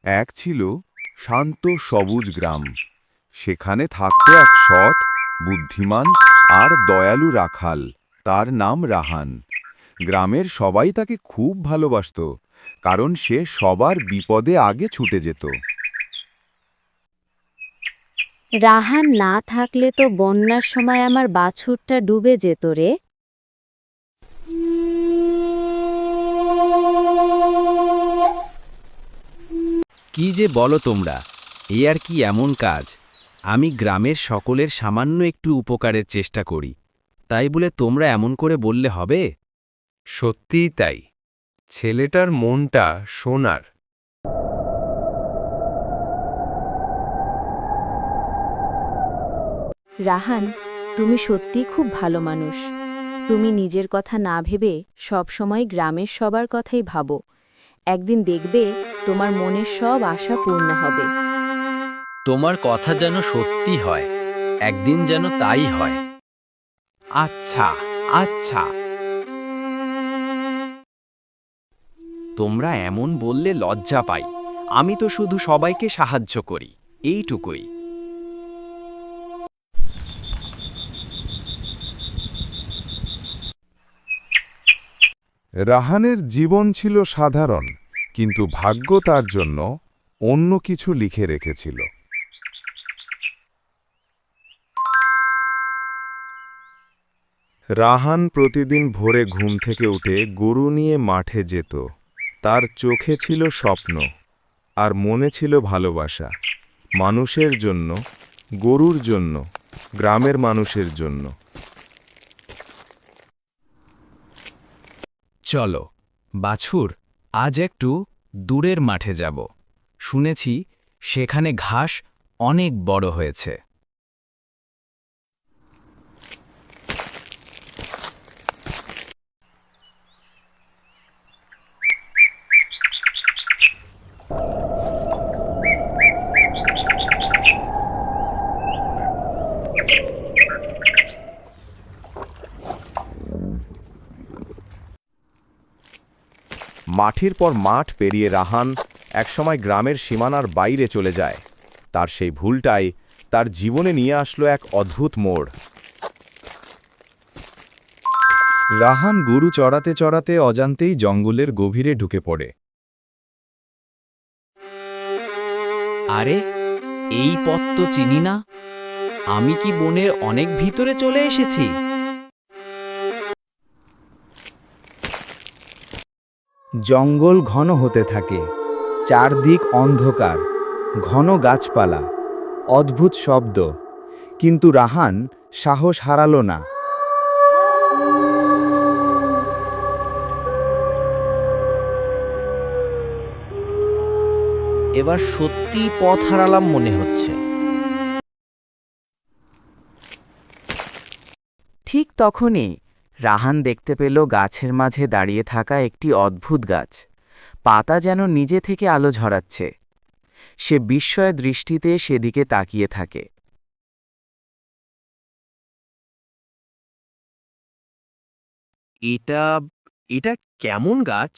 এক ছিল শান্ত সবুজ গ্রাম। সেখানে থাকত এক সৎ, বুদ্ধিমান আর দয়ালু রাখাল। তার নাম রাহান। গ্রামের সবাই তাকে খুব ভালোবাসত, কারণ সে সবার বিপদে আগে ছুটে যেত। রাহান না থাকলে তো বন্যার সময় আমার বাছুরটা ডুবে যেত রে। কি যে বলো তোমরা, এ আর কি এমন কাজ? আমি গ্রামের সকলের সামান্য একটু উপকারের চেষ্টা করি, তাই বলে তোমরা এমন করে বললে হবে? সত্যিই তাই। ছেলেটার মনটা সোনার। রাহান, তুমি সত্যিই খুব ভালো মানুষ। তুমি নিজের কথা না ভেবে সব সময় গ্রামের সবার কথাই ভাবো। একদিন দেখবে তোমার মনের সব আশা পূর্ণ হবে। তোমার কথা যেন সত্যি হয়, একদিন যেন তাই হয়। আচ্ছা, আচ্ছা। তোমরা এমন বললে লজ্জা পাই। আমি তো শুধু সবাইকে সাহায্য করি, এইটুকুই। রাহানের জীবন ছিল সাধারণ, কিন্তু ভাগ্য তার জন্য অন্য কিছু লিখে রেখেছিল। রাহান প্রতিদিন ভোরে ঘুম থেকে উঠে গরু নিয়ে মাঠে যেত। তার চোখে ছিল স্বপ্ন, আর মনে ছিল ভালোবাসা। মানুষের জন্য, গরুর জন্য, গ্রামের মানুষের জন্য। চলো বাছুর, আজ একটু দূরের মাঠে যাব। শুনেছি সেখানে ঘাস অনেক বড় হয়েছে। মাঠের পর মাঠ পেরিয়ে রাহান একসময় গ্রামের সীমানার বাইরে চলে যায়। তার সেই ভুলটাই তার জীবনে নিয়ে আসলো এক অদ্ভুত মোড়। রাহান গরু চড়াতে চড়াতে অজান্তেই জঙ্গলের গভীরে ঢুকে পড়ে। আরে, এই পথ তো চিনি না। আমি কি বনের অনেক ভিতরে চলে এসেছি? জঙ্গল ঘন হতে থাকে, চারদিক অন্ধকার, ঘন গাছপালা, অদ্ভুত শব্দ। কিন্তু রাহান সাহস হারালো না। এবার সত্যি পথ হারালাম মনে হচ্ছে। ঠিক তখনই রাহান দেখতে পেল গাছের মাঝে দাঁড়িয়ে থাকা একটি অদ্ভুত গাছ। পাতা যেন নিজে থেকে আলো ঝরাচ্ছে। সে বিস্ময় দৃষ্টিতে সেদিকে তাকিয়ে থাকে। এটা এটা কেমন গাছ?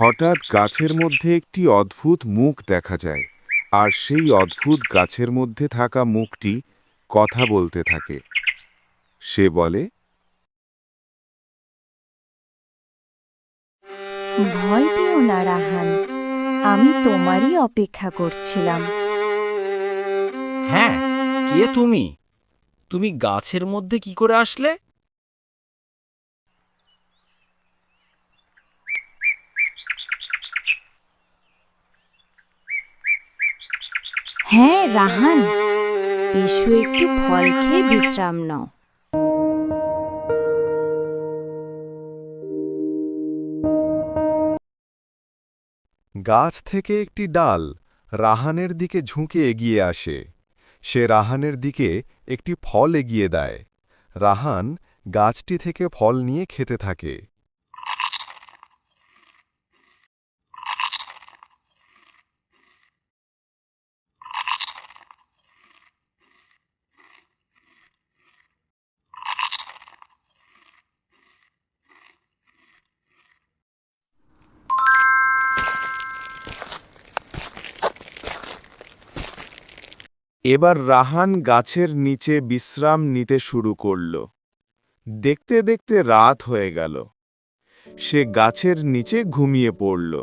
হঠাৎ গাছের মধ্যে একটি অদ্ভুত মুখ দেখা যায়, আর সেই অদ্ভুত গাছের মধ্যে থাকা মুখটি কথা বলতে থাকে। সে বলে, ভয় পেও না রাহান, আমি তোমারই অপেক্ষা করছিলাম। হ্যাঁ, কে তুমি? তুমি গাছের মধ্যে কি করে আসলে? হ্যাঁ রাহান, এসো একটু ফল খেয়ে বিশ্রাম নাও। গাছ থেকে একটি ডাল রাহানের দিকে ঝুঁকে এগিয়ে আসে। সে রাহানের দিকে একটি ফল এগিয়ে দেয়। রাহান গাছটি থেকে ফল নিয়ে খেতে থাকে। এবার রাহান গাছের নিচে বিশ্রাম নিতে শুরু করল। দেখতে দেখতে রাত হয়ে গেল। সে গাছের নিচে ঘুমিয়ে পড়ল।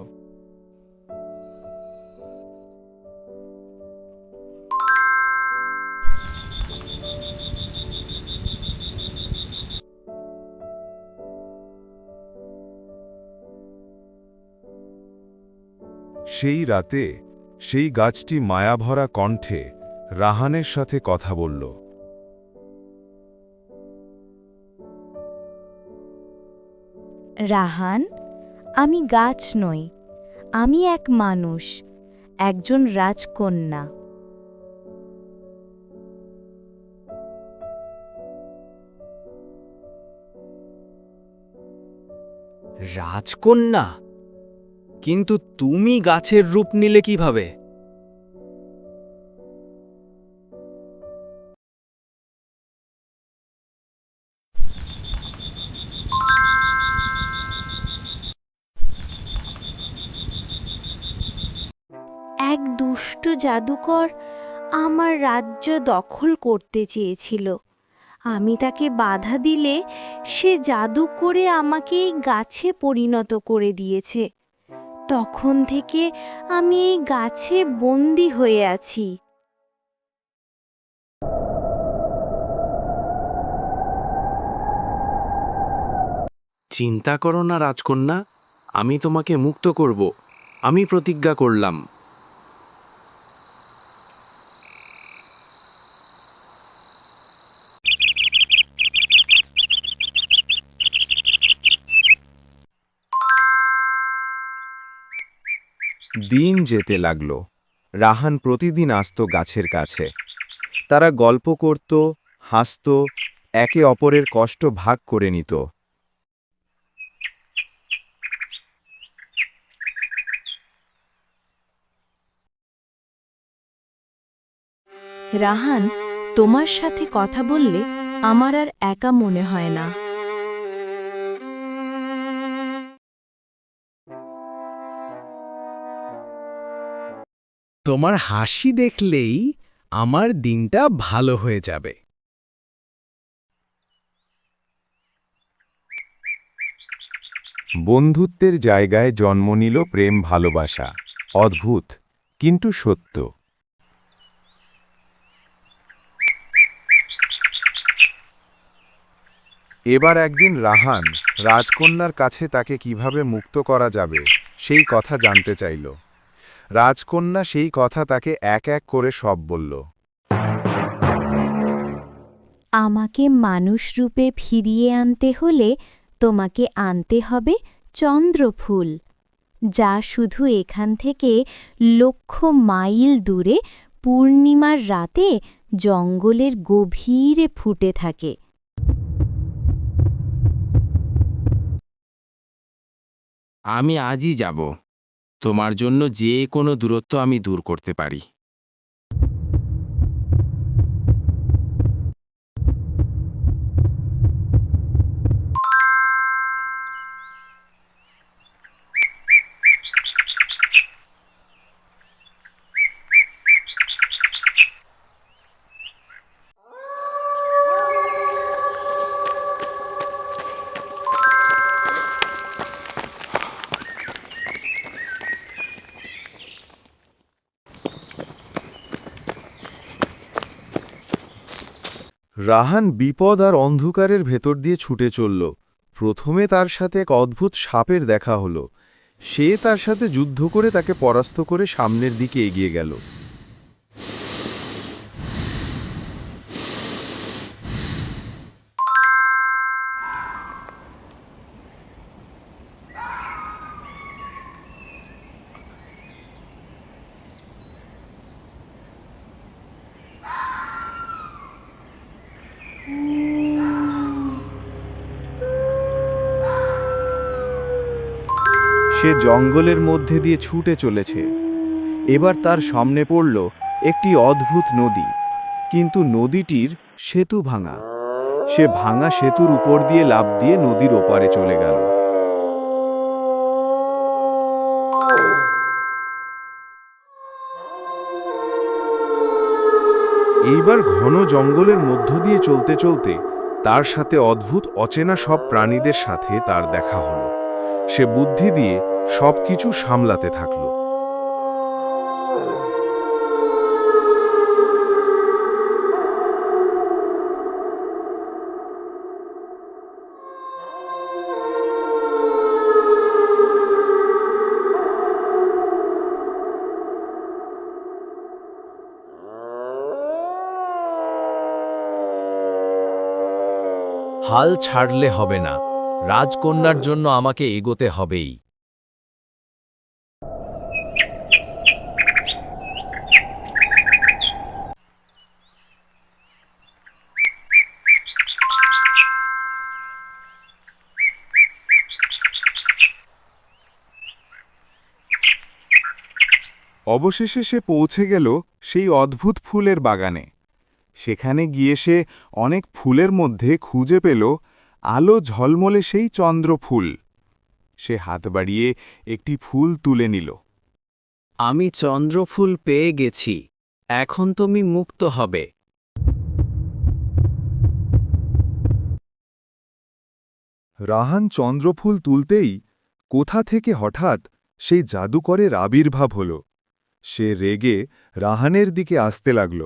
সেই রাতে সেই গাছটি মায়াভরা কণ্ঠে রাহানের সাথে কথা বলল। রাহান, আমি গাছ নই, আমি এক মানুষ, একজন রাজকন্যা। রাজকন্যা? কিন্তু তুমি গাছের রূপ নিলে কিভাবে? এক দুষ্ট জাদুকর আমার রাজ্য দখল করতে চেয়েছিল। আমি তাকে বাধা দিলে সে জাদু করে আমাকে এই গাছে পরিণত করে দিয়েছে। তখন থেকে আমি এই গাছে বন্দী হয়ে আছি। চিন্তা করো না রাজকন্যা, আমি তোমাকে মুক্ত করব। আমি প্রতিজ্ঞা করলাম। দিন যেতে লাগল। রাহান প্রতিদিন আসত গাছের কাছে। তারা গল্প করত, হাসত, একে অপরের কষ্ট ভাগ করে নিত। রাহান, তোমার সাথে কথা বললে আমার আর একা মনে হয় না। তোমার হাসি দেখলেই আমার দিনটা ভালো হয়ে যাবে। বন্ধুত্বের জায়গায় জন্ম নিল প্রেম ভালোবাসা। অদ্ভুত, কিন্তু সত্য। এবার একদিন রাহান রাজকন্যার কাছে তাকে কিভাবে মুক্ত করা যাবে সেই কথা জানতে চাইল। রাজকন্যা সেই কথা তাকে এক এক করে সব বলল। আমাকে মানুষ রূপে ফিরিয়ে আনতে হলে তোমাকে আনতে হবে চন্দ্রফুল, যা শুধু এখান থেকে লক্ষ মাইল দূরে পূর্ণিমার রাতে জঙ্গলের গভীরে ফুটে থাকে। আমি আজই যাব। তোমার জন্য যে কোনো দূরত্ব আমি দূর করতে পারি। রাহান বিপদ আর অন্ধকারের ভেতর দিয়ে ছুটে চলল। প্রথমে তার সাথে এক অদ্ভুত সাপের দেখা হলো। সে তার সাথে যুদ্ধ করে তাকে পরাস্ত করে সামনের দিকে এগিয়ে গেল। সে জঙ্গলের মধ্যে দিয়ে ছুটে চলেছে। এবার তার সামনে পড়ল একটি অদ্ভুত নদী, কিন্তু নদীটির সেতু ভাঙা। সে ভাঙা সেতুর উপর দিয়ে লাফ দিয়ে নদীর ওপারে চলে গেল। এইবার ঘন জঙ্গলের মধ্য দিয়ে চলতে চলতে তার সাথে অদ্ভুত অচেনা সব প্রাণীদের সাথে তার দেখা হলো। সে বুদ্ধি দিয়ে সবকিছু সামলাতে থাকল। হাল ছাড়লে হবে না, রাজকন্যার জন্য আমাকে এগোতে হবেই। অবশেষে সে পৌঁছে গেল সেই অদ্ভুত ফুলের বাগানে। সেখানে গিয়ে সে অনেক ফুলের মধ্যে খুঁজে পেল আলো ঝলমলে সেই চন্দ্রফুল। সে হাত বাড়িয়ে একটি ফুল তুলে নিল। আমি চন্দ্রফুল পেয়ে গেছি, এখন তুমি মুক্ত হবে। রাহান চন্দ্রফুল তুলতেই কোথা থেকে হঠাৎ সেই জাদুকরের আবির্ভাব হল। সে রেগে রাহানের দিকে আসতে লাগল।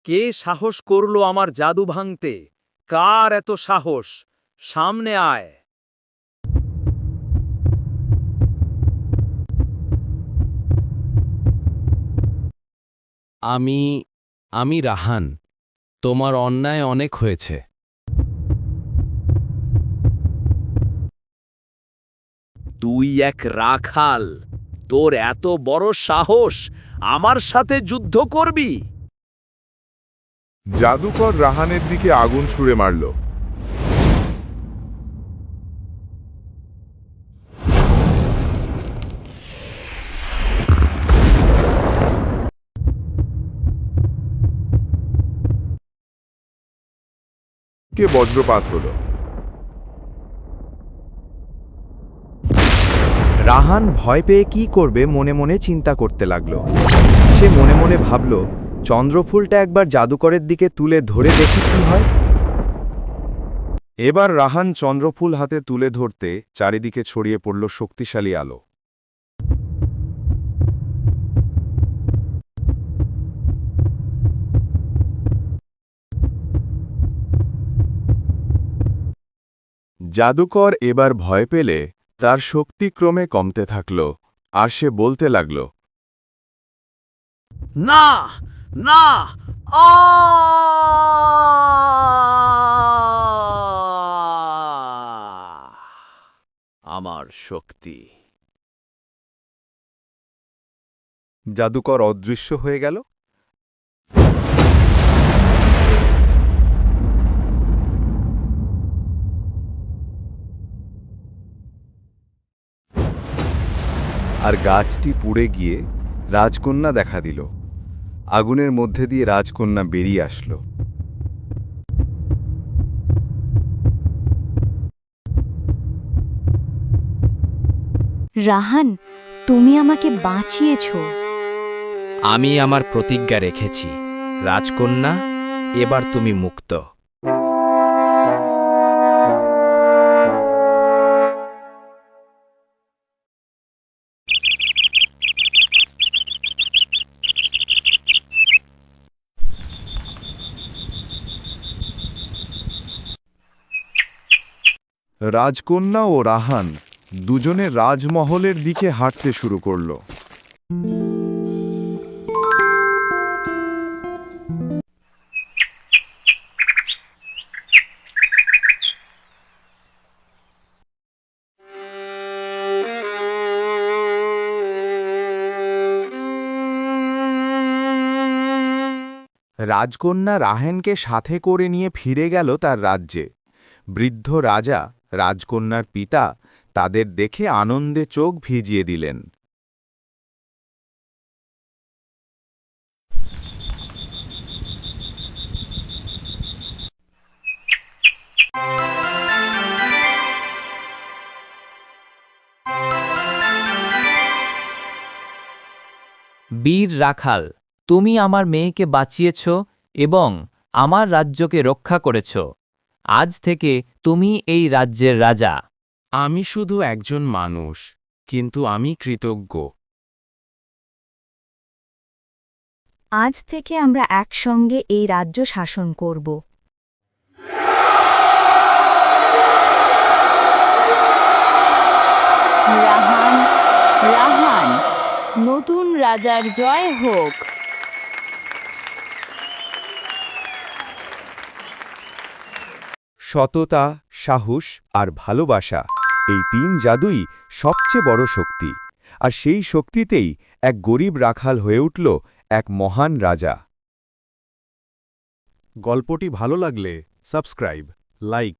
কে সাহস করল আমার জাদু ভাঙতে? কার এত সাহস? সামনে আয়। আমি রাহান। তোমার অন্যায় অনেক হয়েছে। তুই এক রাখাল, তোর এত বড় সাহস আমার সাথে যুদ্ধ করবি? জাদুকর রাহানের দিকে আগুন ছুঁড়ে মারল। কে বজ্রপাত হল। রাহান ভয় পেয়ে কি করবে মনে মনে চিন্তা করতে লাগল। সে মনে মনে ভাবল, চন্দ্রফুলটা একবার জাদুকরের দিকে তুলে ধরে দেখি কি হয়। এবার রাহান চন্দ্রফুল হাতে তুলে ধরতে চারিদিকে ছড়িয়ে পড়ল শক্তিশালী আলো। জাদুকর এবার ভয় পেলে তার শক্তি ক্রমে কমতে থাকল, আর সে বলতে লাগল, না, না, আমার শক্তি। জাদুকর অদৃশ্য হয়ে গেল। আর গাছটি পুড়ে গিয়ে রাজকন্যা দেখা দিল। আগুনের মধ্যে দিয়ে রাজকন্যা বেরিয়ে আসলো। রাহান, তুমি আমাকে বাঁচিয়েছ। আমি আমার প্রতিজ্ঞা রেখেছি রাজকন্যা, এবার তুমি মুক্ত। রাজকন্যা ও রাহান দুজনে রাজমহলের দিকে হাঁটতে শুরু করল। রাজকন্যা রাহেনকে সাথে করে নিয়ে ফিরে গেল তার রাজ্যে। বৃদ্ধ রাজা, রাজকন্যার পিতা তাদের দেখে আনন্দে চোখ ভিজিয়ে দিলেন। বীর রাখাল, তুমি আমার মেয়েকে বাঁচিয়েছ এবং আমার রাজ্যকে রক্ষা করেছ। আজ থেকে তুমি এই রাজ্যের রাজা। আমি শুধু একজন মানুষ, কিন্তু আমি কৃতজ্ঞ। আজ থেকে আমরা একসঙ্গে এই রাজ্য শাসন করব। রাহান, রাহান, নতুন রাজার জয় হোক। সততা, সাহস আর ভালোবাসা, এই 3 জাদুই সবচেয়ে বড় শক্তি। আর সেই শক্তিতেই এক গরিব রাখাল হয়ে উঠল এক মহান রাজা। গল্পটি ভালো লাগলে সাবস্ক্রাইব, লাইক,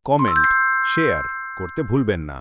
কমেন্ট, শেয়ার করতে ভুলবেন না।